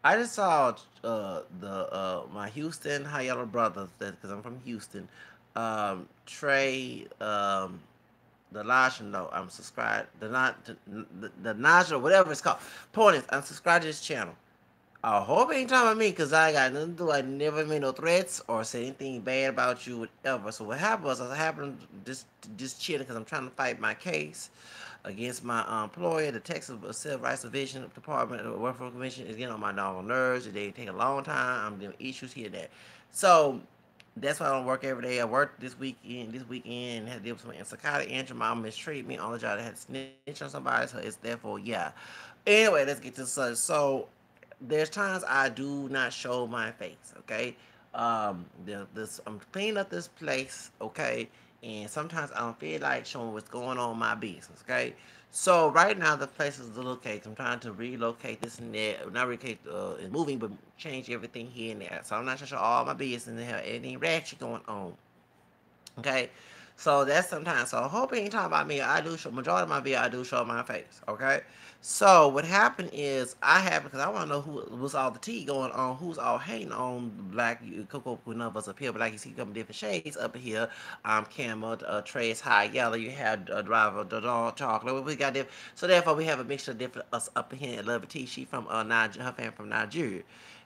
I just saw the my Houston High Yellow brothers, because I'm from Houston. Trey, the Naja, no, I'm subscribed. The Naja, whatever it's called. Point is, I'm subscribed to this channel. I hope you ain't talking about me, because I got nothing to do. I never made no threats or said anything bad about you, whatever. So what happened was, I happened just chilling because I'm trying to fight my case against my employer. The Texas Civil Rights Division Department of the Welfare Commission is getting on my doggone nerves. They take a long time. I'm doing issues here and there. So that's why I don't work every day. I worked this weekend, and had to deal with some psychotic injury. My mom mistreated me on the job. That had to snitch on somebody. So it's therefore, yeah. Anyway, let's get to the subject. So there's times I do not show my face. Okay, I'm cleaning up this place. Okay, and sometimes I don't feel like showing what's going on in my business. Okay, so right now the place is located. I'm trying to relocate this and that. Not relocate, moving, but change everything here and there. So I'm not trying to show all my business and have anything ratchet going on. Okay, so that's sometimes. So I hope you ain't talking about me. I do show majority of my video. I do show my face. Okay, so what happened is I have, because I want to know who was all the tea going on. Who's all hating on Black Coco? None of us up here, but like you see, come different shades up here. Camel, Trey's High Yellow. You have Driver, the Dog Chocolate. We got different. So therefore, we have a mixture of different us up here in Love Tea. She from Nigeria. Her family from Nigeria.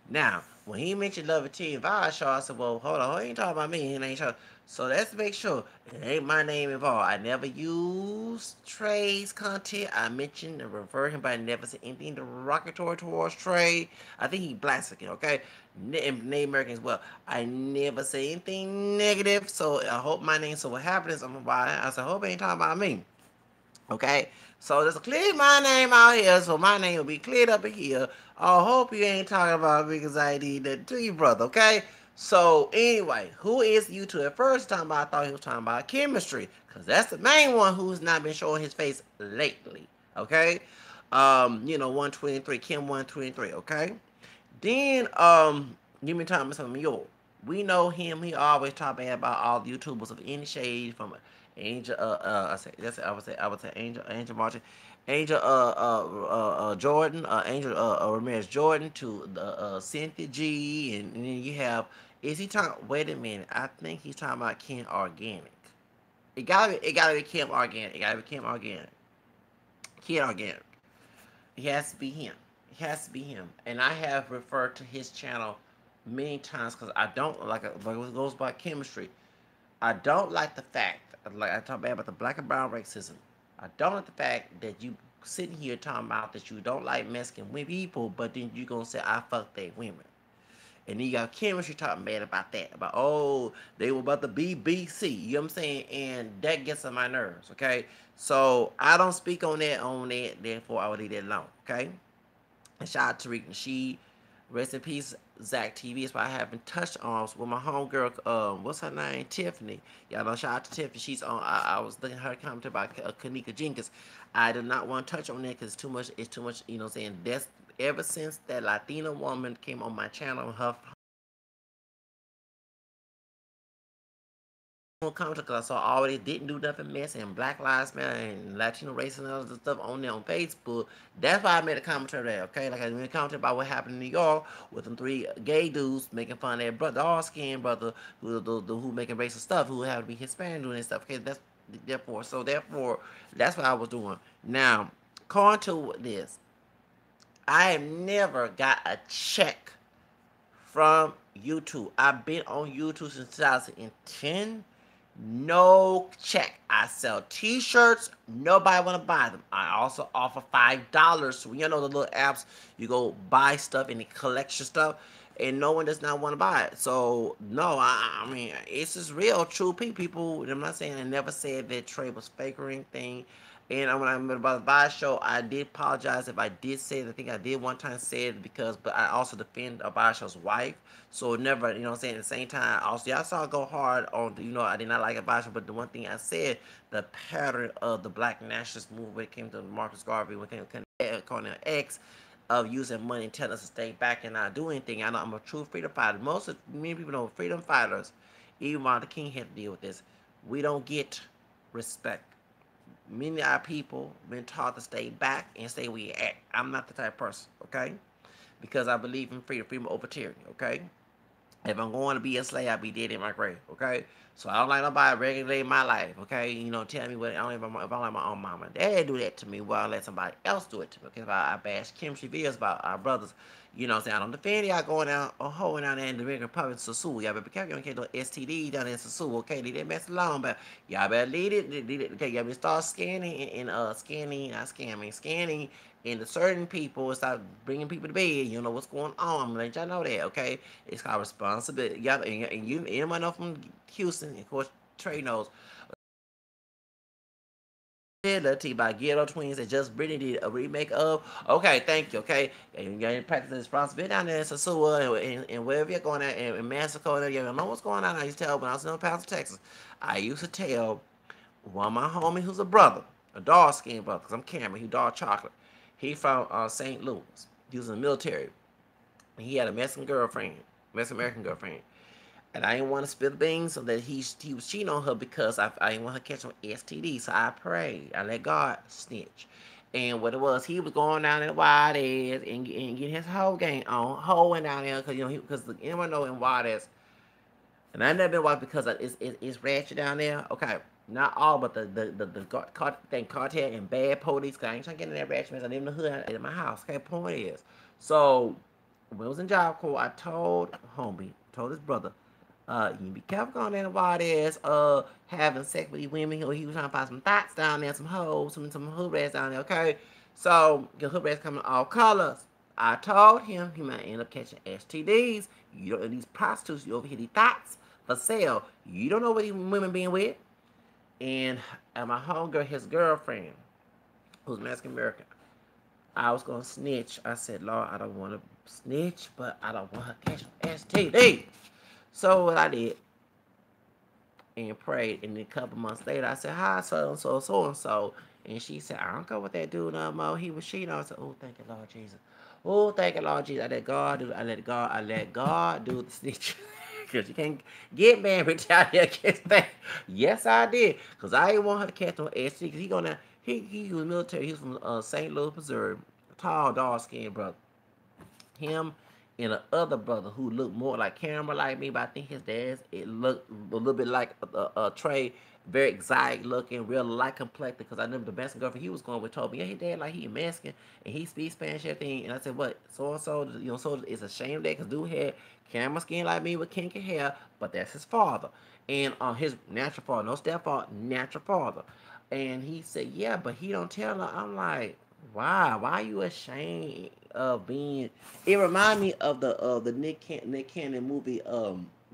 Now, when he mentioned Love T and Vibe Show, I said, well, hold on, he ain't talking about me. He ain't talking. So let's make sure it ain't my name involved. I never used Trey's content. I mentioned and referred him, but I never said anything derogatory towards Trey. I think he black again, okay? And Native American as well. I never say anything negative, so I hope my name. So what happened is, I'm about it. I said, I hope he ain't talking about me. Okay, so just clear my name out here, so my name will be cleared up in here. I hope you ain't talking about me, because I did that to you, brother. Okay. So anyway, who is YouTube? At first time I thought he was talking about chemistry, because that's the main one who's not been showing his face lately. Okay. 123, Kim 123. Okay. Then give me time some yo. We know him. He always talk bad about all the YouTubers of any shade, from Angel. I would say Angel Martin, Angel Jordan, Angel Ramirez Jordan, to the Cynthia G, and then you have. Is he talking? Wait a minute. I think he's talking about Ken Organic. It gotta be Kim Organic. It gotta be Kim Organic. Ken Organic. It has to be him. It has to be him. And I have referred to his channel many times, because I don't like it goes by chemistry. I don't like the fact, like I talk bad about the black and brown racism. I don't like the fact that you sitting here talking about that you don't like Mexican people, but then you gonna say I fuck they women. And then you got chemistry talking bad about that. About, oh, they were about the BBC. You know what I'm saying? And that gets on my nerves, okay? So I don't speak on that, therefore I will leave that alone, okay? And shout out to Tariq Nasheed. Rest in peace, Zach TV. Is why I haven't touched on with my homegirl. What's her name? Tiffany. Y'all know. Shout out to Tiffany. She's on. I was looking at her comment about Kanika Jenkins. I do not want to touch on that because it's too much. It's too much. You know what I'm saying? That's ever since that Latina woman came on my channel. Comment because I saw already didn't do nothing messy, and Black Lives Matter and Latino race and other stuff on there on Facebook. That's why I made a commentary there, okay? Like I made a commentary about what happened in New York with them three gay dudes making fun of their brother, all skin brother, who making racist stuff, who have to be Hispanic doing this stuff. Okay, therefore, that's what I was doing. Now, according to this, I have never got a check from YouTube. I've been on YouTube since 2010. No check. I sell t-shirts. Nobody want to buy them. I also offer $5. So you know the little apps, you go buy stuff and it collects your stuff, and no one does not want to buy it. So no, I mean it's just real, true people. I'm not saying I never said that Trey was fake or anything. And when I'm about the buy show, I did apologize if I did say it. I think I did one time say it, but I also defend Abasho's wife. So never, you know what I'm saying, at the same time, also, y'all saw I go hard on, I did not like Abasho, but the one thing I said, the pattern of the black nationalist movement when it came to Marcus Garvey, when it came to Colonel X, of using money and telling us to stay back and not do anything. I know I'm a true freedom fighter. Most of many people know freedom fighters, even Martin Luther King had to deal with this. We don't get respect. Many of our people been taught to stay back and stay where you at. I'm not the type of person, okay? because I believe in freedom over tyranny, okay? If I'm going to be a slave, I'll be dead in my grave, okay? So I don't like nobody regulating my life, okay? You know, tell me what, I don't even, if I like my own mama and dad do that to me, well, I let somebody else do it to me, okay? If I bash chemistry videos about our brothers, you know what I'm saying? I don't defend y'all going out or hoeing out there in the Dominican Republic, Sasua. Y'all better be careful, you don't get no STD down there in Sasua, okay? Leave that mess alone, but y'all better leave it, okay? Y'all better start scanning scanning into certain people and start bringing people to bed. You know what's going on. I'm gonna let y'all know that, okay? It's called responsibility. Y'all, and you, anyone know from Houston, of course, Trey knows. Responsibility by Ghetto Twins that just Brittany did a remake of. Okay, thank you. Okay, and you got to practice responsibility down there in Sasua and wherever you're going at in Mexico. And you don't know what's going on. I used to tell when I was in El Paso, Texas. I used to tell one of my homies who's a brother, a dark skinned brother, because I'm Cameron, he dark chocolate. He from St. Louis. He was in the military. He had a Mexican girlfriend, Mexican American girlfriend. And I didn't want to spill the beans so that he was cheating on her because I didn't want her to catch on STD. So I prayed. I let God snitch. And what it was, he was going down in Wild Ass and getting his whole game on, hoeing down there because because anyone know in Wild Ass, and I never been watched because it's ratchet down there. Okay, not all, but the cartel and bad police. Cause I ain't trying to get in that ratchet mess. I live in the hood at my house. Okay, point is, so when I was in job corps, I told homie, told his brother, you be careful going in the water ass, having sex with these women. He was trying to find some thoughts down there, some hoes, some hood rats down there. Okay, so the hood rats coming all colors. I told him he might end up catching STDs. You don't these prostitutes. You over here these thoughts for sale. You don't know what these women being with. And my homegirl, his girlfriend, who's Mexican American, I was gonna snitch. I said, Lord, I don't want to snitch, but I don't want her to catch an STD. So what I did and prayed, and then a couple months later, I said, hi, so and so, so and so. And she said, I don't go with that dude no more. He was cheating. I said, oh, thank you, Lord Jesus. Oh, thank you, Lord Jesus. I let God do the snitch. Because you can't get married out here against that. Yes, I did. Because I didn't want her to catch no ST. Because he was military. He was from St. Louis, Missouri. Tall, dark skinned brother. Him and a other brother who looked more like Cameron like me, but I think his dad's it looked a little bit like Trey, very exotic looking, real light complected. Because I remember the Mexican girlfriend he was going with told me, yeah, his dad like he Mexican and he speaks Spanish and everything. And I said, what? So and so, so it's a shame that because dude had Cameron skin like me with kinky hair, but that's his father and his natural father, no stepfather, natural father. And he said, yeah, but he don't tell her. I'm like, why? Why are you ashamed of being? It remind me of the Nick Cannon movie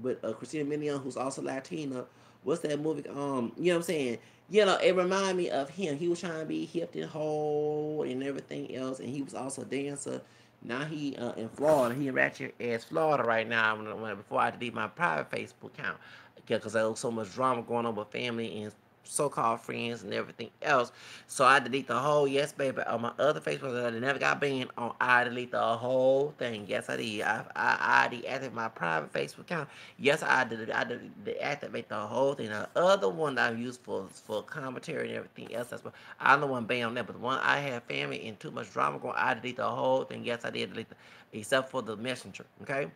with Christina Milian, who's also Latina. What's that movie? You know what I'm saying? You know, it remind me of him. He was trying to be hip and whole and everything else, and he was also a dancer. Now he in Florida. He in Ratchet as Florida right now. Before I delete my private Facebook account, because there was so much drama going on with family and so-called friends and everything else. So I delete the whole Yes Baby on my other Facebook that I never got banned on. I delete the whole thing. Yes, I did. I deactivated my private Facebook account. Yes, I did. I did deactivate the whole thing. The other one that I used for commentary and everything else. That's what I'm the one banned on that. But the one I had family and too much drama going, I delete the whole thing. Yes, I did delete except for the messenger. Okay.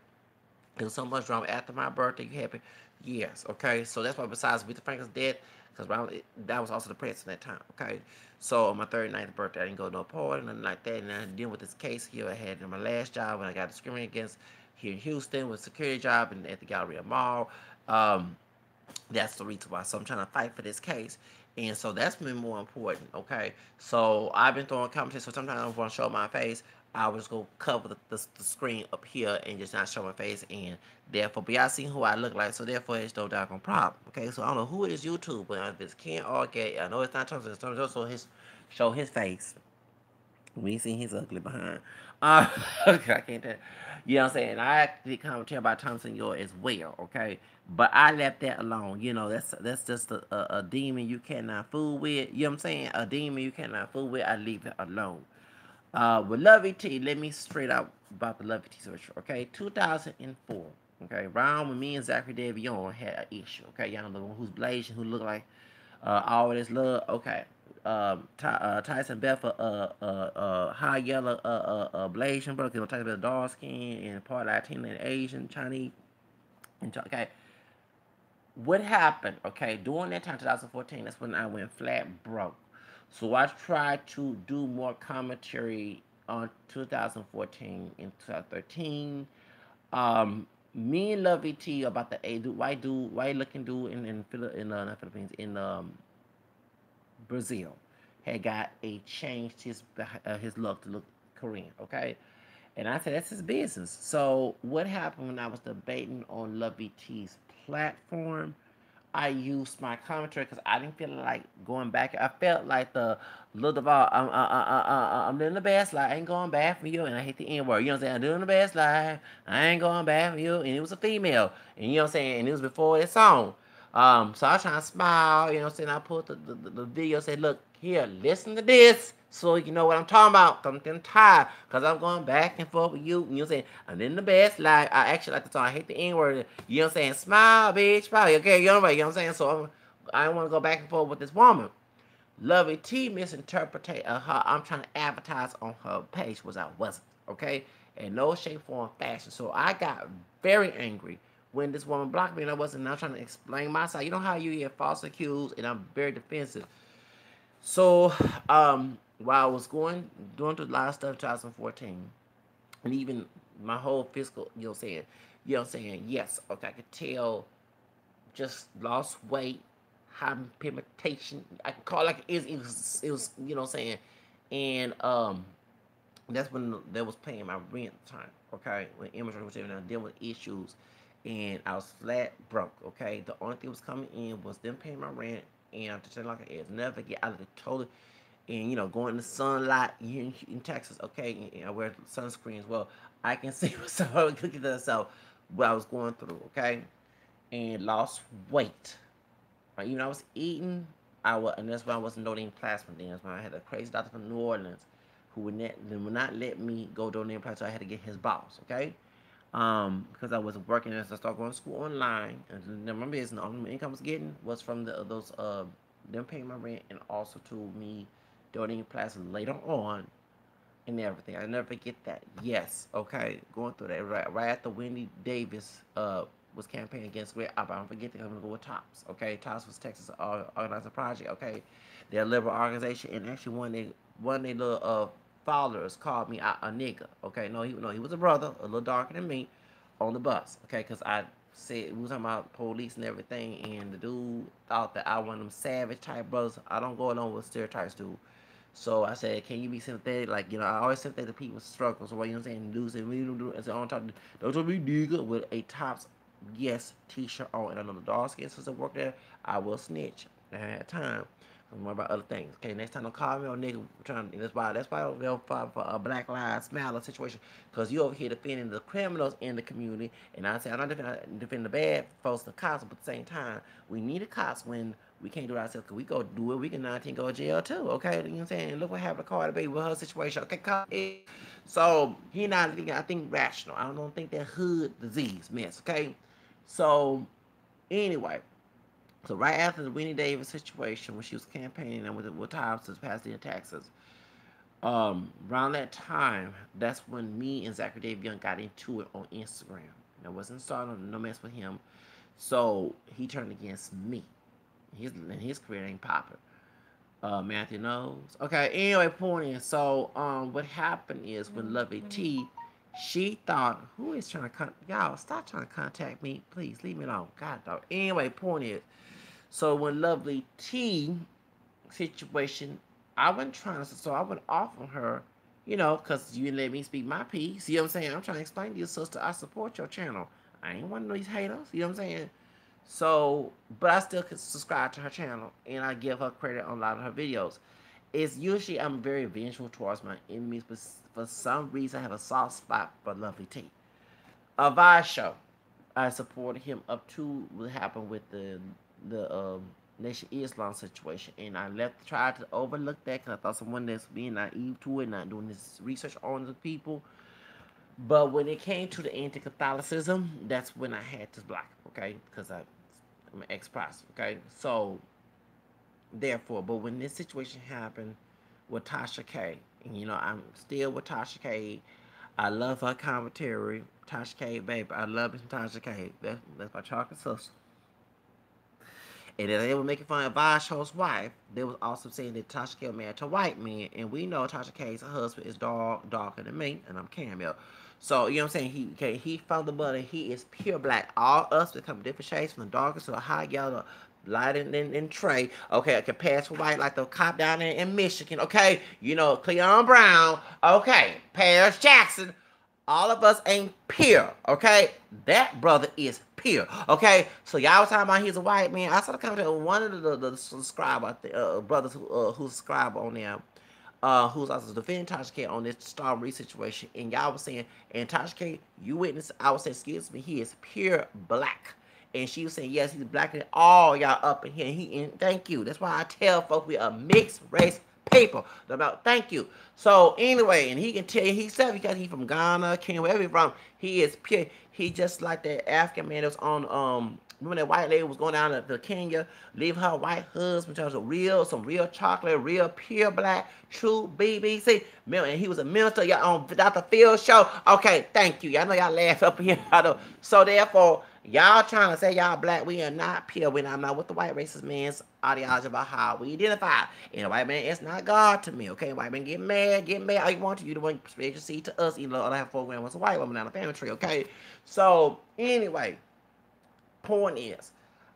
It was so much drama after my birthday. You happy? Yes. Okay. So that's why besides Aretha Franklin's dead, because that was also the president that time. Okay. So on my 39th birthday, I didn't go to no party, nothing like that. And then dealing with this case here I had in my last job when I got discriminated against here in Houston with a security job and at the Galleria Mall. Um, that's the reason why. So I'm trying to fight for this case. And so that's been more important, okay? So I've been throwing competition. So sometimes I want to show my face. I was going to cover the screen up here and just not show my face. And therefore, but y'all see who I look like. So therefore, it's no doggone problem, okay? So I don't know who it is YouTube, but if it's Ken Arcade, I know it's not Thompson. It's Thompson, show his face. We ain't seen his ugly behind. Okay, I can't tell. You know what I'm saying? I actually commentary about Thompson York as well, okay? But I left that alone. You know, that's just a demon you cannot fool with. You know what I'm saying? A demon you cannot fool with. I leave it alone. With Lovey T, let me straight out about the Lovey T situation, okay? 2004, okay? Round when me and Zachary Davion had an issue, okay? Y'all know who's blazing, who look like All This Love. Okay. Tyson Bedford, high yellow, Blasian, bro. You know, Tyson Bedford, dark skin and part Latino and Asian, Chinese, and okay. What happened? Okay, during that time, 2014, that's when I went flat broke. So I tried to do more commentary on 2014 and 2013. Me and Lovey T about the a dude, white looking dude in not Philippines, in Brazil, had got a changed his look to look Korean. Okay, and I said that's his business. So what happened when I was debating on Lovey T's platform? I used my commentary because I didn't feel like going back. I felt like the little Duval, I'm doing the best life. I ain't going back for you. And I hate the N word. You know what I'm saying? I'm doing the best life. I ain't going back for you. And it was a female. And you know what I'm saying? And it was before this song. So I was trying to smile. You know what I'm saying? I put the video, said, look, here, listen to this. So you know what I'm talking about. I'm getting tired because I'm going back and forth with you. You know what I'm saying? I'm in the best life. I actually like the song. I hate the N word. You know what I'm saying? Smile, bitch. Smile. Okay, you know what I'm saying? So I don't want to go back and forth with this woman. Lovey T misinterpreted her. I'm trying to advertise on her page, was I wasn't. Okay? In no shape, form, fashion. So I got very angry when this woman blocked me and I wasn't now trying to explain my side. You know how you get false accused and I'm very defensive. So, while I was doing through a lot of stuff in 2014, and even my whole fiscal, you know, saying, yes, okay, I could tell, just lost weight, hyperpigmentation. I can call it like it was, you know, saying, and that's when they was paying my rent time. Okay, when immigrant was dealing with issues, and I was flat broke. Okay, the only thing was coming in was them paying my rent, and I just like I never get out of the total. And you know, going in the sunlight here in Texas. Okay, and I wear sunscreen as well. I can see myself looking at myself what I was going through. Okay, and lost weight. Right, even I was eating, and that's why I wasn't donating plasma. Then that's why I had a crazy doctor from New Orleans who would not let me go donate plasma. So I had to get his boss, okay? Because I wasn't working as I started going to school online, and then my business, the only income I was getting was from those them paying my rent, and also to me donating plasma later on and everything. I never forget that. Yes, okay, going through that right after Wendy Davis was campaigning against Red I don't forget that I'm gonna go with Tops. Okay, Tops was Texas organized a project. Okay, they're a liberal organization, and actually one of their little followers called me a nigga. Okay, no, he was a brother, a little darker than me, on the bus. Okay, because I said we was talking about police and everything, and the dude thought that I one of them savage type brothers. I don't go along with stereotypes, dude. So I said, can you be sympathetic? Like, you know, I always sympathetic to people's struggles. So what you know what I'm saying? Dudes say, we don't do it. I said, don't talk to me, nigga, with a Tops Yes t-shirt on. And I know the dog skin sister work there. I will snitch. I had time. I'm more about other things. Okay, next time don't call me on nigga trying. That's why I don't fight for a Black Lives Matter situation. Cause you over here defending the criminals in the community, and I say I'm not defending the bad folks, the cops, but at the same time, we need the cops when we can't do it ourselves. Cause we go do it, we can 19 go to jail too. Okay, you know what I'm saying? Look what happened to Cardi B with her situation. Okay, so he not thinking. I think rational. I don't think that hood disease mess. Okay, so anyway. So right after the Winnie Davis situation, when she was campaigning and with Times to Pasadena, Texas, around that time, that's when me and Zachary Dave Young got into it on Instagram. And I wasn't starting no mess with him, so he turned against me. His career ain't popping. Matthew knows. Okay. Anyway, point is, so what happened is when Lovey T, she thought, who is trying to y'all stop trying to contact me, please leave me alone. God dog. Anyway, point is, so when Lovely T situation, I wasn't trying to, so I went off on her, you know, because you didn't let me speak my piece. You know what I'm saying? I'm trying to explain to you, sister, I support your channel. I ain't one of these haters. You know what I'm saying? So, but I still can subscribe to her channel, and I give her credit on a lot of her videos. It's usually I'm very vengeful towards my enemies, but for some reason I have a soft spot for Lovely T. Vice show. I supported him up to what happened with the Nation Islam situation, and I tried to overlook that because I thought someone that's being naive to it, not doing this research on the people. But when it came to the anti-Catholicism, that's when I had to block him, okay? Because I'm an ex-pastor, okay? So Therefore, but when this situation happened with Tasha K, and I'm still with Tasha K. I love her commentary. Tasha K, baby, I love me some Tasha K. That's my chocolate sister. And then they were making fun of Vash's wife. They was also saying that Tasha K married to white men, and we know Tasha K's husband is darker than me, and I'm Camille. So you know what I'm saying? He found the money. He is pure black. All us become different shades from the darkest to the high yellow, light in Trey. Okay, I can pass for white like the cop down there in Michigan. Okay, Cleon Brown. Okay, Paris Jackson. All of us ain't pure, okay? That brother is pure, okay? So y'all was talking about he's a white man. I saw the comment of one of the subscriber, brothers who subscribe on there, who's also defending Tasha K on this Star Marie situation, and y'all was saying, and Tasha K, you witness, I was saying, excuse me, he is pure black. And she was saying, yes, he's blacker than all y'all up in here. And thank you. That's why I tell folks we are mixed race people. About thank you. So anyway, and he can tell you he said because he's from Ghana, Kenya, wherever he's from, he is pure. He just like that African man that was on remember that white lady was going down to Kenya, leave her white husband, tells some real chocolate, real pure black, true BBC. And he was a minister y'all on Dr. Phil's show. Okay, thank you. Y'all know y'all laugh up here. So therefore, y'all trying to say y'all black, we are not pure. I'm not with the white racist man's ideology about how we identify. And the white man is not God to me, okay? White man get mad all you want to. You the one spread your seed to us, even though I have 4 grandmas a white woman down the family tree, okay? So anyway, point is,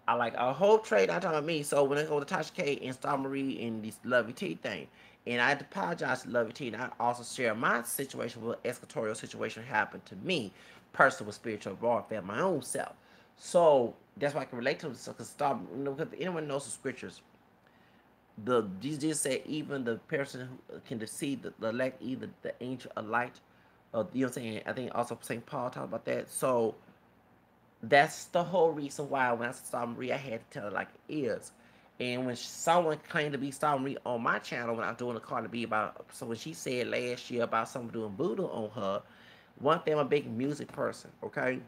I like a whole trade. Not talking about me. So when I go to Tasha K and Star Marie and this Lovey T thing, and I had to apologize to Lovey T, and I also share my situation with eschatorial situation happened to me, personal with spiritual warfare, my own self. So that's why I can relate to it. Because because anyone knows the scriptures, Jesus said even the person who can deceive the elect, either the angel of light, you know what I'm saying. I think also Saint Paul talked about that. So that's the whole reason why when I saw Marie, I had to tell her like it is. And when someone claimed to be Star Marie on my channel when I was doing a call to be about, so when she said last year about someone doing voodoo on her, one thing I'm a big music person, okay?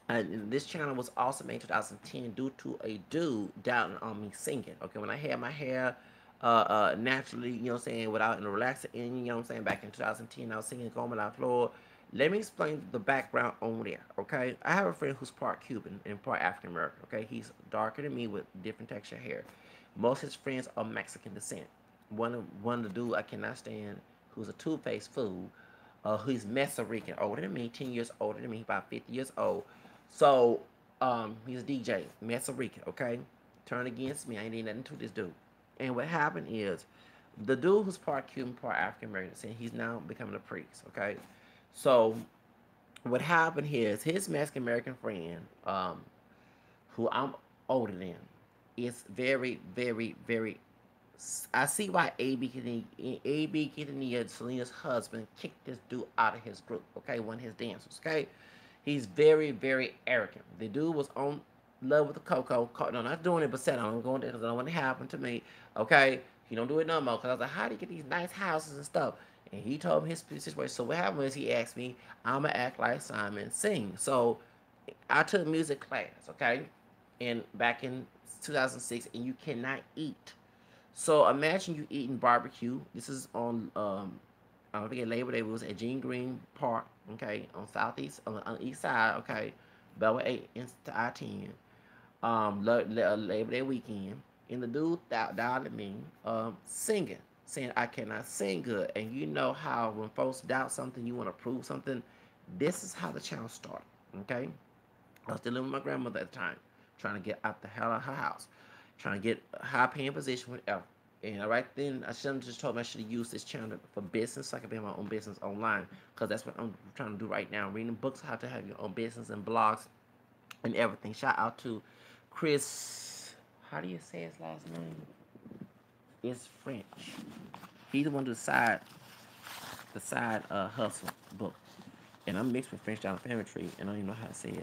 And this channel was also made in 2010 due to a dude doubting on me singing. Okay, when I had my hair naturally, you know what I'm saying, without in a relaxing, you know what I'm saying, back in 2010, I was singing Going Without Floor. Let me explain the background on there, okay? I have a friend who's part Cuban and part African American, okay? He's darker than me with different texture hair. Most of his friends are Mexican descent. One of the dude I cannot stand, who's a two-faced fool, who's Meso Rican, older than me, 10 years older than me, about 50 years old. So, he's a DJ, Meso Rican, okay? Turned against me. I ain't need nothing to this dude. And what happened is, the dude who's part Cuban, part African American, saying he's now becoming a priest, okay? So, what happened here is his Mexican American friend, who I'm older than, is very, very, very. I see why AB Quintanilla, Selena's husband, kicked this dude out of his group. Okay, one of his dancers. Okay, he's very, very arrogant. The dude was on love with the Coco. No, not doing it, but said I'm going there because I don't want it to happen to me. Okay, he don't do it no more. Because I was like, how do you get these nice houses and stuff? And he told me his situation. So what happened was he asked me, I'ma act like Simon Sing. So I took music class, okay, and back in 2006, and you cannot eat. So imagine you eating barbecue. This is on I don't think Labor Day was at Gene Green Park, okay, on southeast on the east side, okay, Beltway 8 into I-10, Labor Day weekend, and the dude dialed at me, singing, saying I cannot sing good, and you know how when folks doubt something, you want to prove something. This is how the channel started, okay. I was still living with my grandmother at the time, trying to get out the hell out of her house, trying to get a high paying position, whatever. And right then, I should have just told me I should have used this channel for business so I could be my own business online. Because that's what I'm trying to do right now. Reading books, how to have your own business and blogs and everything. Shout out to Chris. How do you say his last name? It's French. He's the one who the side hustle book. And I'm mixed with French down the family tree, and I don't even know how to say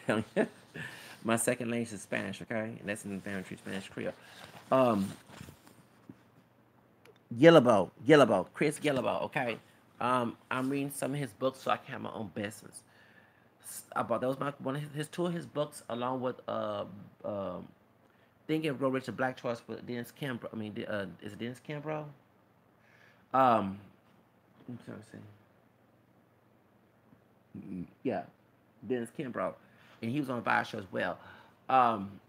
it. My second language is Spanish, okay? And that's in the family tree, Spanish Creole. Um, Yellowbow, Chris Yellowbow, okay? I'm reading some of his books so I can have my own business. I bought that was my one of his two of his books along with thinking of Grow Rich, a black choice with Dennis Kimbro. I mean, is it Dennis Kimbro? Um, I'm trying to say, yeah, Dennis Kimbro, and he was on the Vibe show as well. Um,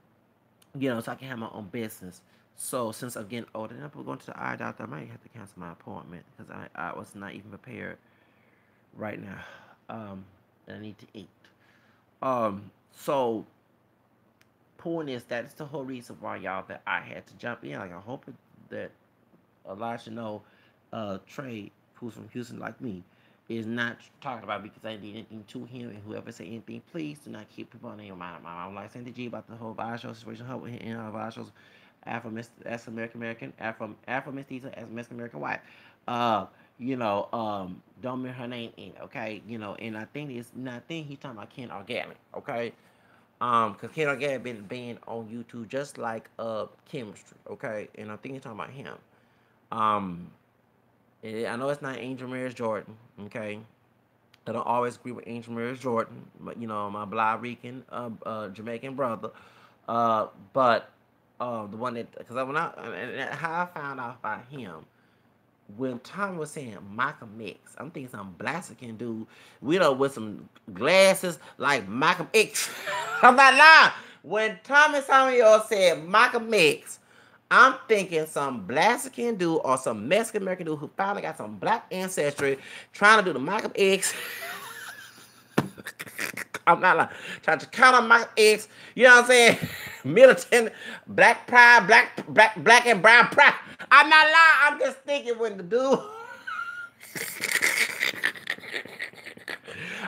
so I can have my own business. So since I'm getting older, and I'm going to the eye doctor, I might have to cancel my appointment because I was not even prepared right now. And I need to eat. So point is that's the whole reason why y'all that I had to jump in. Like I hope that Elijah know Trey, who's from Houston like me, is not talking about me because I did anything to him. And whoever say anything, please do not keep people on their mind. I'm like saying to G about the whole Vibe show situation. Her and Vibe shows Afro American, Afro mestiza as Mexican American white. Uh, don't mention her name in it, okay? And I think he's talking about Ken Organic, okay? Cause Ken Organic been banned on YouTube just like chemistry, okay? And I think he's talking about him. Um, I know it's not Angel Maris Jordan, okay? I don't always agree with Angel Maris Jordan, but my Blah Rican, Jamaican brother. But the one that, because how I found out about him when Tommy was saying Malcolm X, I'm thinking some Blaxican dude, with some glasses like Malcolm X. I'm not lying. When Tommy Samuel said Malcolm X, I'm thinking some Blaxican dude or some Mexican American dude who finally got some black ancestry trying to do the Malcolm X. I'm not like trying to count on my ex. You know what I'm saying? Militant, black pride, black and brown pride. I'm not lying. I'm just thinking when the dude.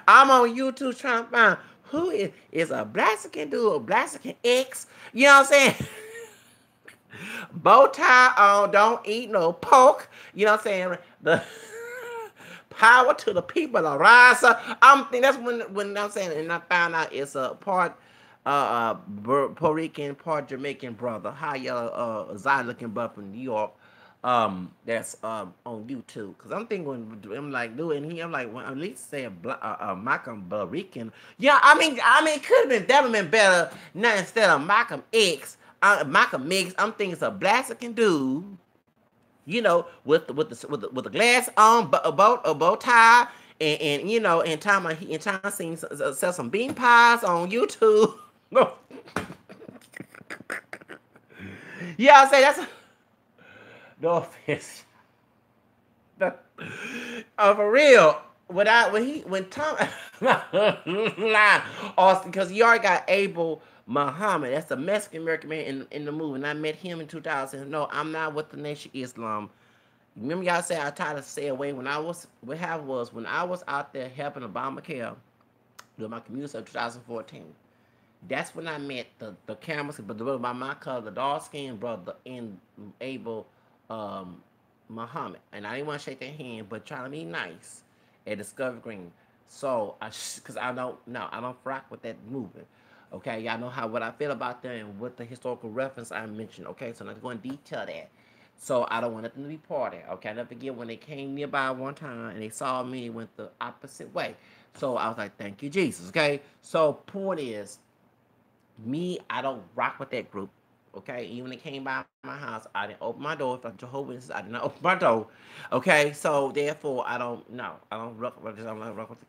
I'm on YouTube trying to find who is a Blaxican dude or Blaxican ex. You know what I'm saying? Bow tie on, don't eat no pork. You know what I'm saying? The power to the people of Rasa. I'm think that's when I'm saying, and I found out it's a part Puerto Rican, part Jamaican brother, high yellow Zion looking brother from New York. That's on YouTube. Cause I'm thinking when I'm like, dude, and I'm like, when at least say Malcolm Rican. Yeah, it could have been definitely been better. Not instead of Malcolm X, Malcolm X. I'm thinking it's a Blaxican dude, with the glass on, a bow tie, and time I seen sell some bean pies on YouTube. Yeah, I say that's no offense. For real. When Tom lie, Austin, because you already got Abel Muhammad. That's the Mexican American man in the movie, and I met him in 2000. No, I'm not with the Nation Islam. Remember y'all said I tried to stay away when I was what happened was when I was out there helping Obamacare do my community in 2014. That's when I met the cameras, but by my color, the dark skinned brother and Abel Muhammad. And I didn't want to shake their hand, but trying to be nice at Discovery Green. So because I don't no, I don't rock with that movement. Okay, y'all know what I feel about them and what the historical reference I mentioned. Okay, so I'm not going to detail that. So I don't want nothing to be part of it. Okay, I never forget when they came nearby one time and they saw me and went the opposite way. So I was like, thank you, Jesus. Okay, so point is, me, I don't rock with that group. Okay, even when they came by my house, I didn't open my door. For Jehovah's Witnesses, I did not open my door. Okay, so therefore, I don't rock with this. I'm not rock with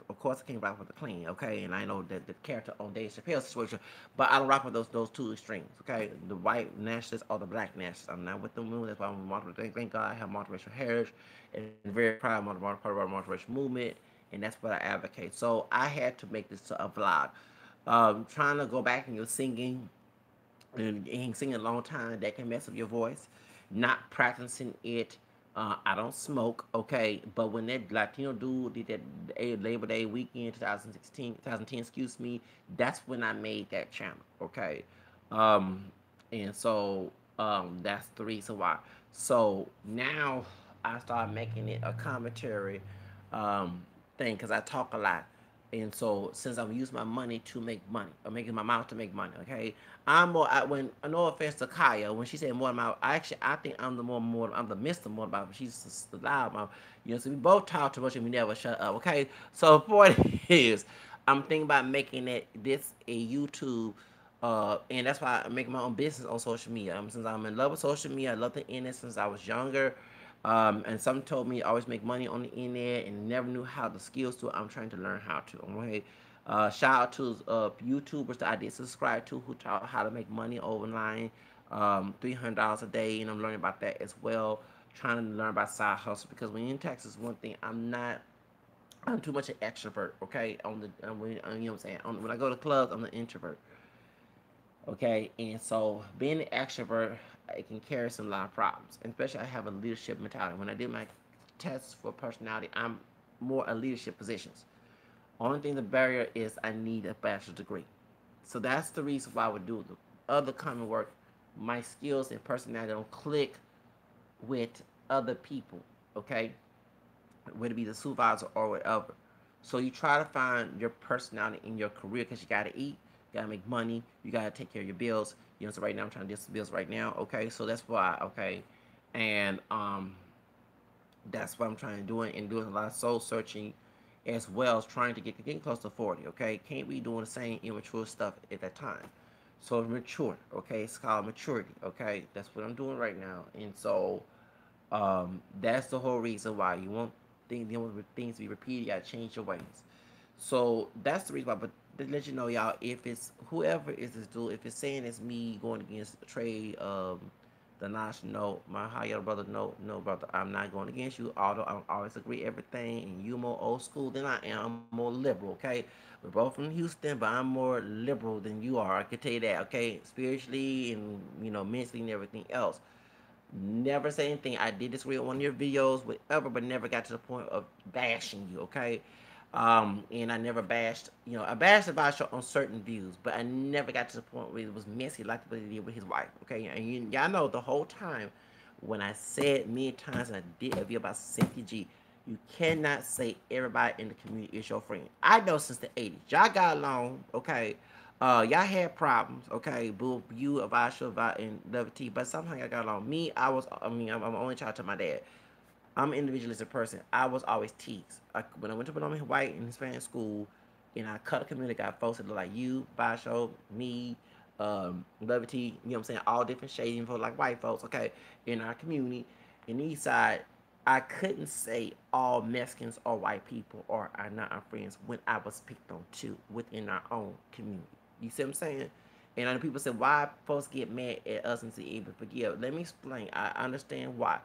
of course, I can't rock with the clean. Okay, and I know that the character on Dave Chappelle's situation, but I don't rock with those two extremes. Okay, the white nationalists or the black nationalists. I'm not with them. That's why I'm multiple. Thank God I have multiracial heritage and very proud of part of our multiracial movement, and that's what I advocate. So I had to make this a vlog. Trying to go back and you're singing and singing a long time, that can mess up your voice. Not practicing it. I don't smoke, okay, but when that Latino dude did that Labor Day weekend 2010, excuse me, that's when I made that channel, okay. um and so that's the reason why. So now I started making it a commentary um thing because I talk a lot. And so, since I'm using my money to make money, or making my mouth to make money, okay, when no offense to Kaya, when she said more about, I think I'm I'm the Mister more about. She's just the loud mouth, so we both talk too much and we never shut up, okay. So, point is, I'm thinking about making this a YouTube And that's why I make my own business on social media. Since I'm in love with social media, I love the internet since I was younger. And some told me I always make money on the internet and never knew how the skills to it. I'm trying to learn how to. Okay. Shout out to YouTubers that I did subscribe to who taught how to make money online, $300 a day, and I'm learning about that as well. Trying to learn about side hustle because when you're in Texas, one thing I'm too much an extrovert. Okay, on the when, you know what I'm saying. When I go to clubs, I'm an introvert. Okay, and so being an extrovert, it can carry some lot of problems. Especially I have a leadership mentality. When I did my test for personality, I'm more a leadership positions. Only thing the barrier is I need a bachelor's degree. So that's the reason why I would do the other common work. My skills and personality don't click with other people. Okay, whether it be the supervisor or whatever. So you try to find your personality in your career because you got to eat, you got to make money, you got to take care of your bills. You know, so right now I'm trying to do some bills right now. Okay, so that's why. Okay, and that's what I'm trying to do and doing a lot of soul searching as well as trying to getting close to 40. Okay, can't be doing the same immature stuff at that time. So mature. Okay, it's called maturity. Okay, that's what I'm doing right now, and so that's the whole reason why you want things to be repeated. You gotta change your ways. So that's the reason why. But to let you know, y'all, if it's whoever is this dude, if it's saying it's me going against trade, the Nash, no, my high yellow brother, no, no, brother, I'm not going against you. Although I don't always agree everything, and you more old school than I am. I'm more liberal. Okay, we're both from Houston, but I'm more liberal than you are. I can tell you that. Okay, spiritually and mentally and everything else. Never say anything. I did disagree with one of your videos, whatever, but never got to the point of bashing you, okay? And I never bashed, I bashed about you on certain views, but I never got to the point where it was messy like what he did with his wife, okay? And y'all know the whole time when I said many times and I did a video about Cynthia G, you cannot say everybody in the community is your friend. I know since the 80s. Y'all got along, okay? Y'all had problems, okay? Boo, you, Avasha, and Levity, but somehow y'all got along. Me, I'm only child to my dad. I'm an individualistic person. I was always teased. When I went to Bonoma White in Hispanic school, and I cut a community, got folks that look like you, Basho, me, Levity, you know what I'm saying? All different shading folks like white folks, okay? In our community, in the east side, I couldn't say all Mexicans or white people or are not our friends when I was picked on too within our own community. You see what I'm saying? And other people said, why folks get mad at us and to even forgive? Let me explain. I understand why.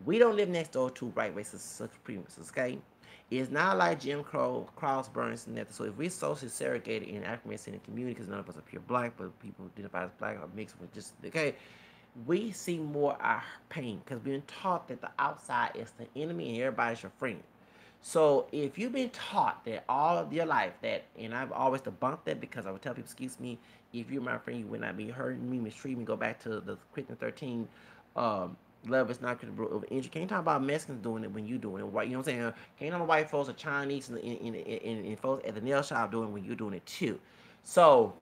We don't live next door to white racist supremacists, okay? It's not like Jim Crow, Cross Burns, and nothing. So if we're socially segregated in African American community, because none of us are pure black, but people identify as black or mixed with just, okay, we see more our pain because we've been taught that the outside is the enemy and everybody's your friend. So if you've been taught that all of your life that, and I've always debunked that because I would tell people, excuse me, if you're my friend, you would not be hurting me, mistreating me. Go back to the Corinthians 13, love is not critical of injury. Can't talk about Mexicans doing it when you doing it. White, you know what I'm saying? Can't talk about white folks or Chinese and folks at the nail shop doing it when you're doing it too. So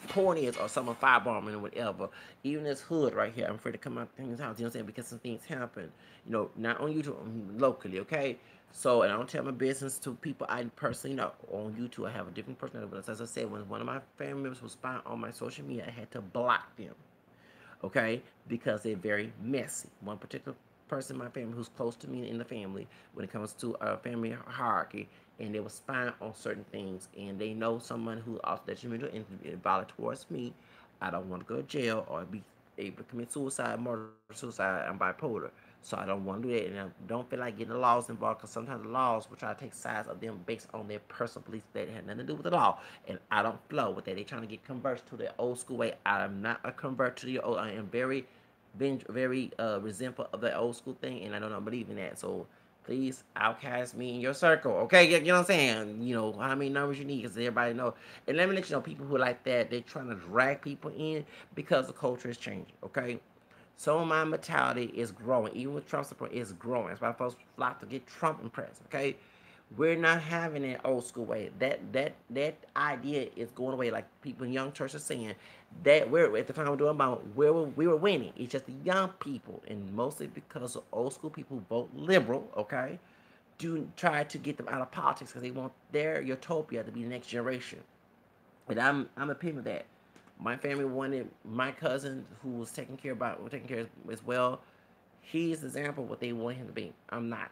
point is, or someone firebombing or whatever, even this hood right here, I'm afraid to come out things house, you know what I'm saying? Because some things happen, not on YouTube, locally, okay? So, and I don't tell my business to people I personally know. On YouTube, I have a different personality, but as I said, when one of my family members was spying on my social media, I had to block them, okay? Because they're very messy. One particular person in my family who's close to me in the family, when it comes to a family hierarchy, and they were spying on certain things, and they know someone who also detrimental and violent towards me. I don't want to go to jail or be able to commit suicide, murder, suicide. I'm bipolar, so I don't want to do that, and I don't feel like getting the laws involved because sometimes the laws will try to take sides of them based on their personal beliefs that had nothing to do with the law, and I don't flow with that. They're trying to get converts to the old school way. I am not a convert to the old. I am very resentful of the old school thing, and I don't believe in that. So please outcast me in your circle, okay? You know what I'm saying? You know how many numbers you need, because everybody know. And let me let you know, people who are like that, they're trying to drag people in because the culture is changing, okay? So my mentality is growing. Even with Trump support, it's growing. That's why folks flock to get Trump impressed, okay? We're not having that old school way. That idea is going away. Like people in young church are saying that we're at the time we're doing about where we were winning. It's just the young people, and mostly because of old school people who vote liberal. Okay, do try to get them out of politics because they want their utopia to be the next generation. And I'm a pin of that. My family wanted my cousin, who was taking care as well. He's the example of what they want him to be. I'm not.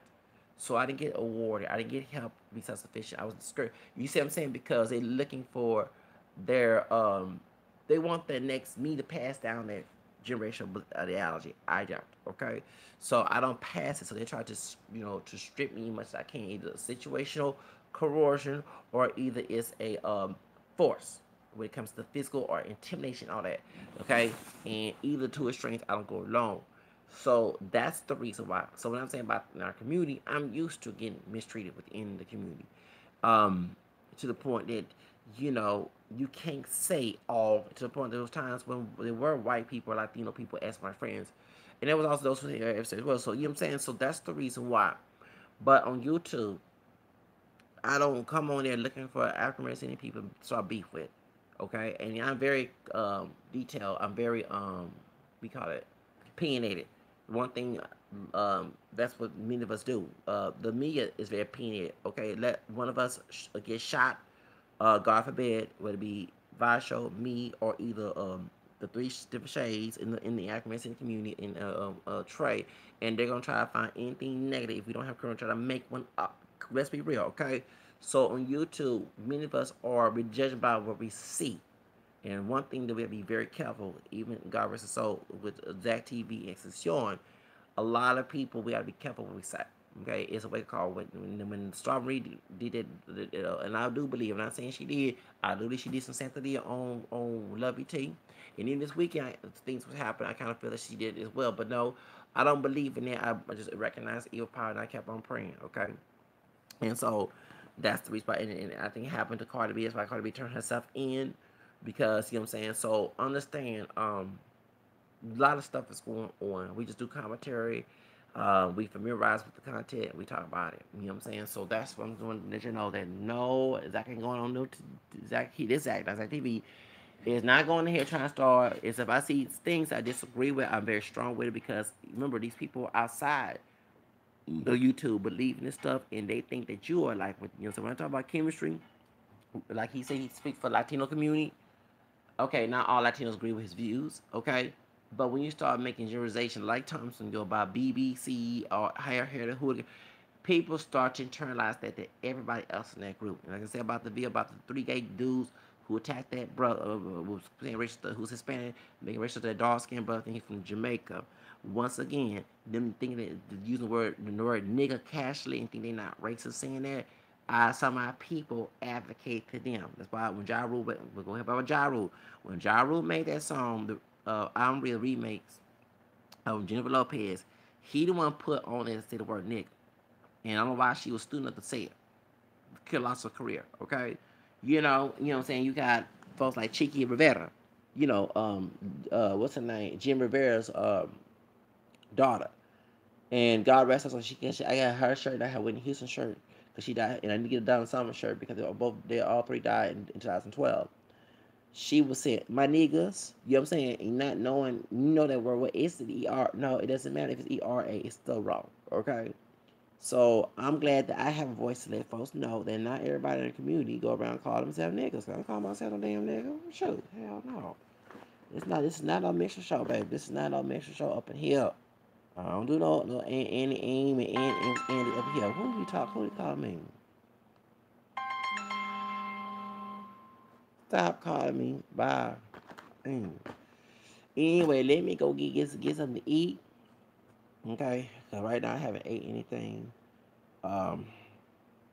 So I didn't get awarded. I didn't get help to be self-sufficient. I was discouraged. You see what I'm saying? Because they're looking for their they want the next me to pass down that generational ideology. I don't. Okay, so I don't pass it. So they try to to strip me as much as I can, either situational coercion or either it's a force when it comes to physical or intimidation, all that. Okay, and either two extremes I don't go along. So that's the reason why. So when I'm saying about in our community, I'm used to getting mistreated within the community, um, to the point that you can't say all. To the point there was times when there were white people, Latino people as my friends, and there was also those who were as well. So you know what I'm saying. So that's the reason why. But on YouTube, I don't come on there looking for African American people to start beef with. Okay, and I'm very detailed. I'm very we call it opinionated. One thing, that's what many of us do. The media is very opinionated. Okay, let one of us get shot, God forbid, whether it be Vasho, me, or either the three different shades in the African American community in Trey, and they're gonna try to find anything negative. If we don't have current, try to make one up. Let's be real, okay? So on YouTube, many of us are we judged by what we see. And one thing that we have to be very careful, even God rest his soul, with Zach TV and Sean, a lot of people, we got to be careful what we say. Okay, it's a way called when Strawberry did it, and I do believe. I'm not saying she did. I do believe she did some Santa on Lovey T. And even this weekend, things was happening. I kind of feel that she did as well. But no, I don't believe in it. I just recognize evil power, and I kept on praying. Okay, and so that's the reason why. And I think it happened to Cardi B. That's why Cardi B turned herself in, because you know what I'm saying. So understand. A lot of stuff is going on. We just do commentary. We familiarize with the content. We talk about it. You know what I'm saying? So that's what I'm doing. Let you know that no, Zach ain't going on no Zach. This Zach, that's Zach TV. Is not going in here trying to start. Is if I see things I disagree with, I'm very strong with it, because remember these people outside the YouTube believe in this stuff and they think that you are like, so when I talk about chemistry, like he said, he speaks for Latino community. Okay, not all Latinos agree with his views, okay? But when you start making generalization like Thompson go by BBC or higher hair hooligan, people start to internalize that everybody else in that group. And like I said about the video about the three gay dudes who attacked that brother, was saying racial, who's Hispanic, making racial to that dark skinned brother, thinking from Jamaica. Once again, them thinking that using the word nigga casually and think they're not racist saying that. Some of my people advocate to them. That's why when Ja Rule, we're going to help out Ja Rule. When Ja Rule made that song, the I'm Real remix of Jennifer Lopez, he the one put on it to say the word nigga. And I don't know why she was stupid enough to say it. Kill lost her career, okay? You know what I'm saying? You got folks like Chicky Rivera, what's her name? Jim Rivera's daughter. And God rest her soul. I got her shirt. I had Whitney Houston shirt because she died, and I didn't get a Donna Summer shirt because they all three died in 2012. She was saying, my niggas, you know what I'm saying, and not knowing, that word, what is the ER? No, it doesn't matter if it's ERA, it's still wrong, okay? So I'm glad that I have a voice to let folks know that not everybody in the community go around calling themselves niggas. I don't call myself no damn nigga. Shoot, hell no. This is not a mixture show, baby. This is not a mixture show up in here. I don't do no Andy Aim and Andy up here. Who you call me? Stop calling me. Bye. Mm. Anyway, let me go get something to eat. Okay, cause right now I haven't ate anything. Um,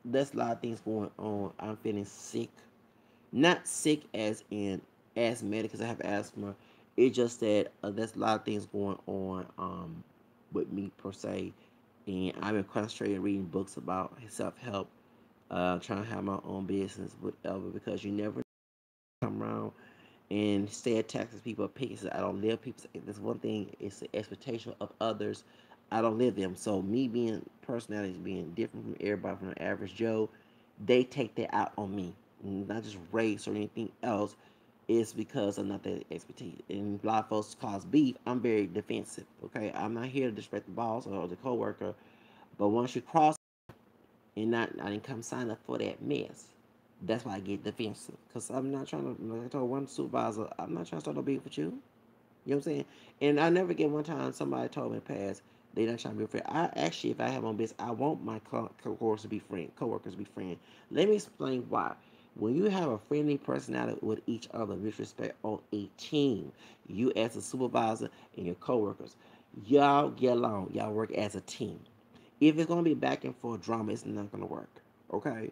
there's a lot of things going on. I'm feeling sick. Not sick as in asthmatic, because I have asthma. It's just that there's a lot of things going on with me per se, and I've been concentrating reading books about self help, trying to have my own business, whatever, because you never come around and stay attached to people opinions. I don't live people's. That's one thing. It's the expectation of others. I don't live them. So me being personality being different from everybody, from the average Joe, they take that out on me. Not just race or anything else. It's because of not that expertise. And a lot of folks cause beef. I'm very defensive. Okay, I'm not here to disrespect the boss or the coworker, but once you cross and not, I didn't come sign up for that mess. That's why I get defensive. Because I'm not trying to, like I told one supervisor, I'm not trying to start no beef with you. You know what I'm saying? And I never get one time somebody told me past they not trying to be a friend. I actually, if I have my business, I want my coworkers to be friend, coworkers to be friends. Let me explain why. When you have a friendly personality with each other, with respect on a team, you as a supervisor and your coworkers, y'all get along. Y'all work as a team. If it's gonna be back and forth drama, it's not gonna work. Okay.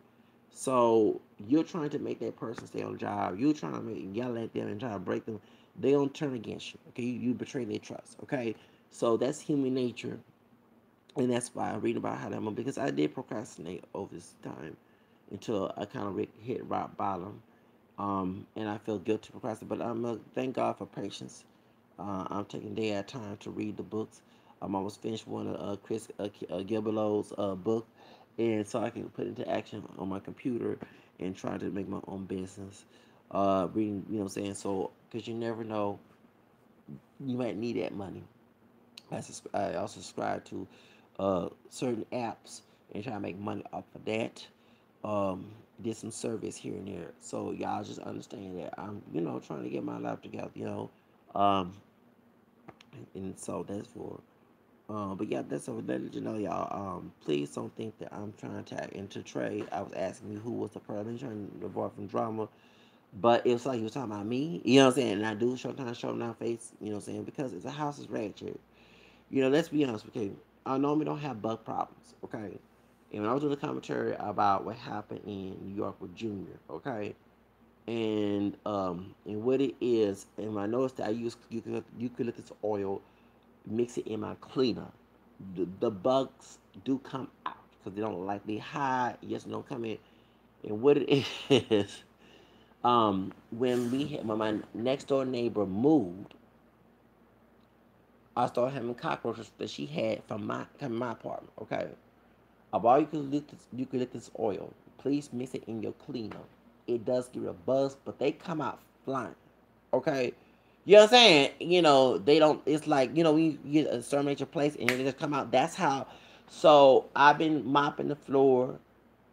So you're trying to make that person stay on the job. You're trying to yell at them and try to break them. They don't turn against you. Okay, you betray their trust. Okay, so that's human nature, and that's why I read about how that because I did procrastinate over this time until I kind of hit rock bottom, and I feel guilty for procrastinating. But thank God for patience. I'm taking day at a time to read the books. I'm almost finished one of Chris Gilbert's book, and so I can put it into action on my computer and try to make my own business. Reading, you know what I'm saying? So, because you never know, you might need that money. I also subscribe to certain apps and try to make money off of that. Did some service here and there. So y'all just understand that I'm, trying to get my life together. Um, and so that's for. But yeah, that's what let you know, y'all. Please don't think that I'm trying to tap into trade. I was asking you who was the person. I'm trying to avoid from drama. But it was like you were talking about me, you know what I'm saying? And I do sometimes show my face, you know what I'm saying? Because it's a house is ratchet. Let's be honest, okay? I normally don't have bug problems, okay? And when I was doing the commentary about what happened in New York with Junior, okay? And what it is, and I noticed that I use eucalyptus oil, mix it in my cleaner. The bugs do come out because they don't like they hide, yes, don't come in. And what it is, when my next door neighbor moved, I started having cockroaches that she had from my apartment. Okay, I bought eucalyptus oil. Please mix it in your cleaner. It does give it buzz, but they come out flying. Okay, you know what I'm saying? They don't. It's like when you get a exterminate your place and they just come out. That's how. So I've been mopping the floor,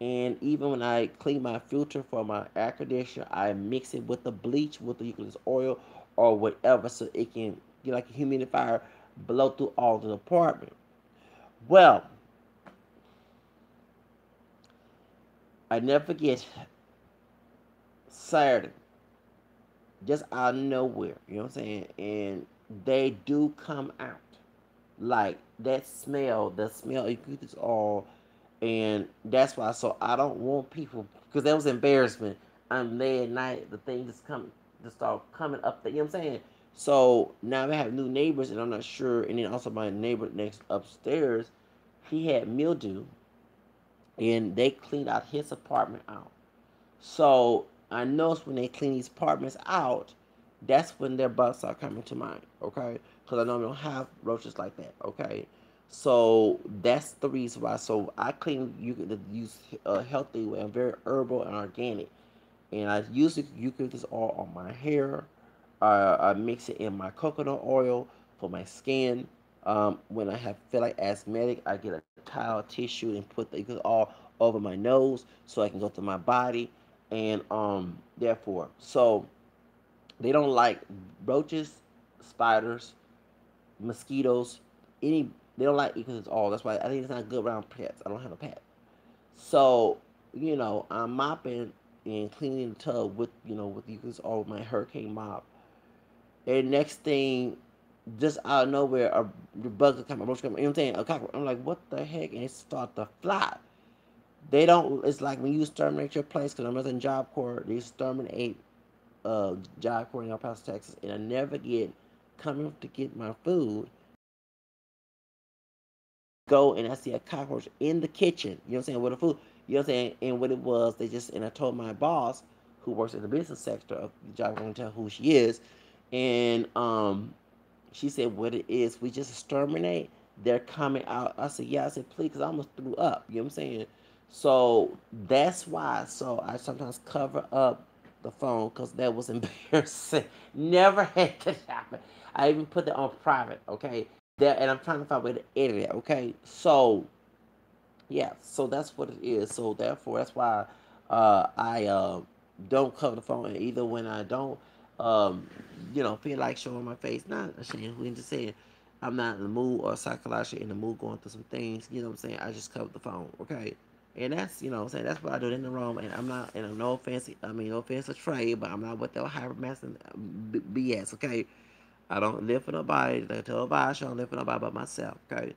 and even when I clean my filter for my air conditioner, I mix it with the bleach, with the eucalyptus oil, or whatever, so it can get like a humidifier, blow through all the apartment. Well, I never forget Saturday, just out of nowhere. You know what I'm saying? And they do come out. Like that smell, the smell is all, and that's why. So I don't want people because that was embarrassment. I'm late at night, the thing just start coming up. You know what I'm saying? So now I have new neighbors, and I'm not sure. And then also my neighbor next upstairs, he had mildew, and they cleaned out his apartment out. So I noticed when they clean these apartments out, that's when their bugs are coming to mind. Okay, because I normally don't have roaches like that. Okay, so that's the reason why. So I clean. You can use a healthy way. I'm very herbal and organic, and I use eucalyptus oil on my hair. I mix it in my coconut oil for my skin. When I feel like asthmatic, I get a towel, tissue, and put the all over my nose so I can go through my body, and therefore, so they don't like roaches, spiders, mosquitoes, any. They don't like it because it's all. That's why I think it's not good around pets. I don't have a pet, so I'm mopping and cleaning the tub with with use all my hurricane mop. And next thing, just out of nowhere, the bugs are coming, roaches coming. You know what I'm saying? A cockroach. I'm like, what the heck? And it start to fly. They don't. It's like when you exterminate your place. Because I'm in Job Corps. They exterminate Job Corps in El Paso, Texas, and I never get coming to get my food. Go and I see a cockroach in the kitchen. You know what I'm saying? With the food. You know what I'm saying? And what it was, and I told my boss, who works in the business sector of the job, I'm gonna tell who she is, and she said, what it is, we just exterminate. They're coming out. I said, yeah. I said, please, because I almost threw up. You know what I'm saying? So that's why. So I sometimes cover up the phone because that was embarrassing. Never had that happen. I even put that on private, okay? And I'm trying to find a way to edit it, okay? So, yeah. So that's what it is. So therefore, that's why I don't cover the phone, and either when I don't, um, feel like showing my face, not ashamed. We just saying I'm not in the mood or psychologically in the mood going through some things. You know what I'm saying? I just cover the phone, okay? And that's what I'm saying, that's what I do in the room. And I'm not, and I'm no offense. I mean, no offense to Trey, but I'm not with that hypermasculine BS, okay? I don't live for nobody. They tell nobody I don't live for nobody but myself, okay?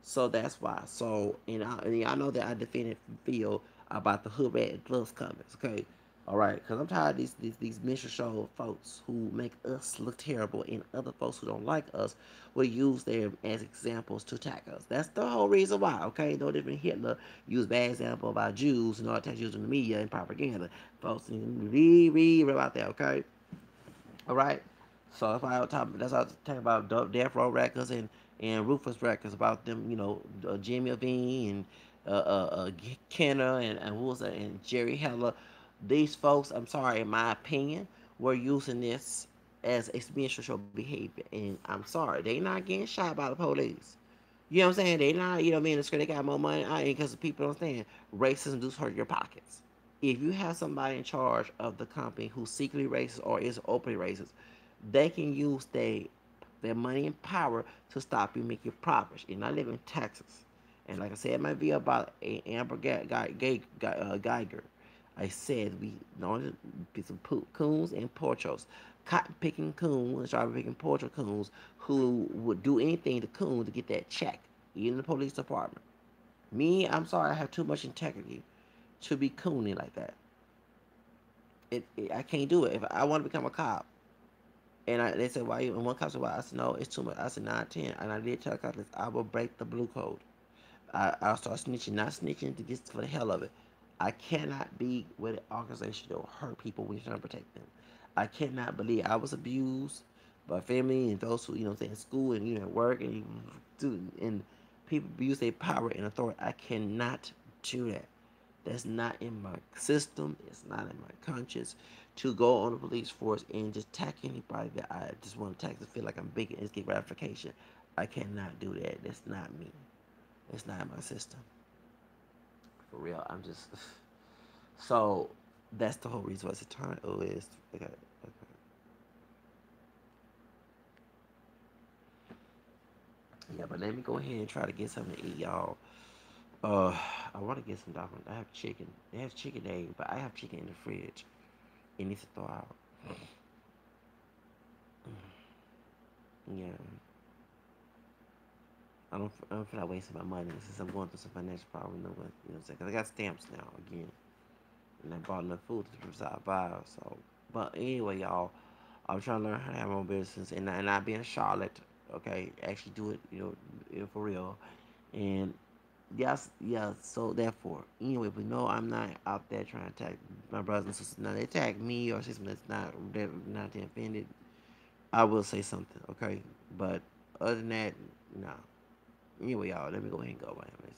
So that's why. So, and y'all know that I defended Phil about the hood rat and gloves comments, okay? All right, because I'm tired of these minstrel show folks who make us look terrible, and other folks who don't like us will use them as examples to attack us. That's the whole reason why, okay? No different. Hitler used bad example about Jews and all that using the media and propaganda. Folks need to read about that, okay? All right. So that's why I was talking about Death Row Records and Ruthless Records about them. Jimmy Iovine and Kenner and who was that, and Jerry Heller. These folks, I'm sorry, in my opinion, were using this as exponential behavior, and I'm sorry, they not getting shot by the police. You know what I'm saying? They not, they got more money. Because people don't understand, racism does hurt your pockets. If you have somebody in charge of the company who's secretly racist or is openly racist, they can use their money and power to stop you making profits. And I live in Texas, and like I said, it might be about Amber Geiger. I said we know some coons and porchos, cotton picking coons, strawberry picking porcho coons who would do anything to coon to get that check, even the police department. Me, I'm sorry, I have too much integrity to be cooning like that. I can't do it. If I want to become a cop, and they said, why you? And one cop said, why? I said, no, it's too much. I said, 9, 10. And I did tell the cop, I will break the blue code. I'll start snitching, not snitching to just for the hell of it. I cannot be with an organization that will hurt people when you're trying to protect them. I cannot believe I was abused by family and those who, say in school and, at work and people abuse their power and authority. I cannot do that. That's not in my system. It's not in my conscience to go on the police force and just attack anybody that I just want to attack to feel like I'm big and just get gratification. I cannot do that. That's not me. It's not in my system. For real. I'm just so that's the whole reason why it's a turn. Oh, is okay. Yeah, but let me go ahead and try to get something to eat, y'all. Uh, I want to get some document. I have chicken. They have chicken day, but I have chicken in the fridge. It needs to thaw out. Yeah, I don't feel like wasting my money since I'm going through some financial problems. What I'm saying? Cause I got stamps now again, and I bought enough food to survive. So, but anyway, y'all, I'm trying to learn how to have my own business and not be in Charlotte. Okay, actually do it, for real. And yes, yeah. So therefore, anyway, but no, I'm not out there trying to attack my brothers and sisters. Now they attack me or say something that's not offended. I will say something, okay? But other than that, no. Anyway, y'all, let me go ahead and go. Wait a minute.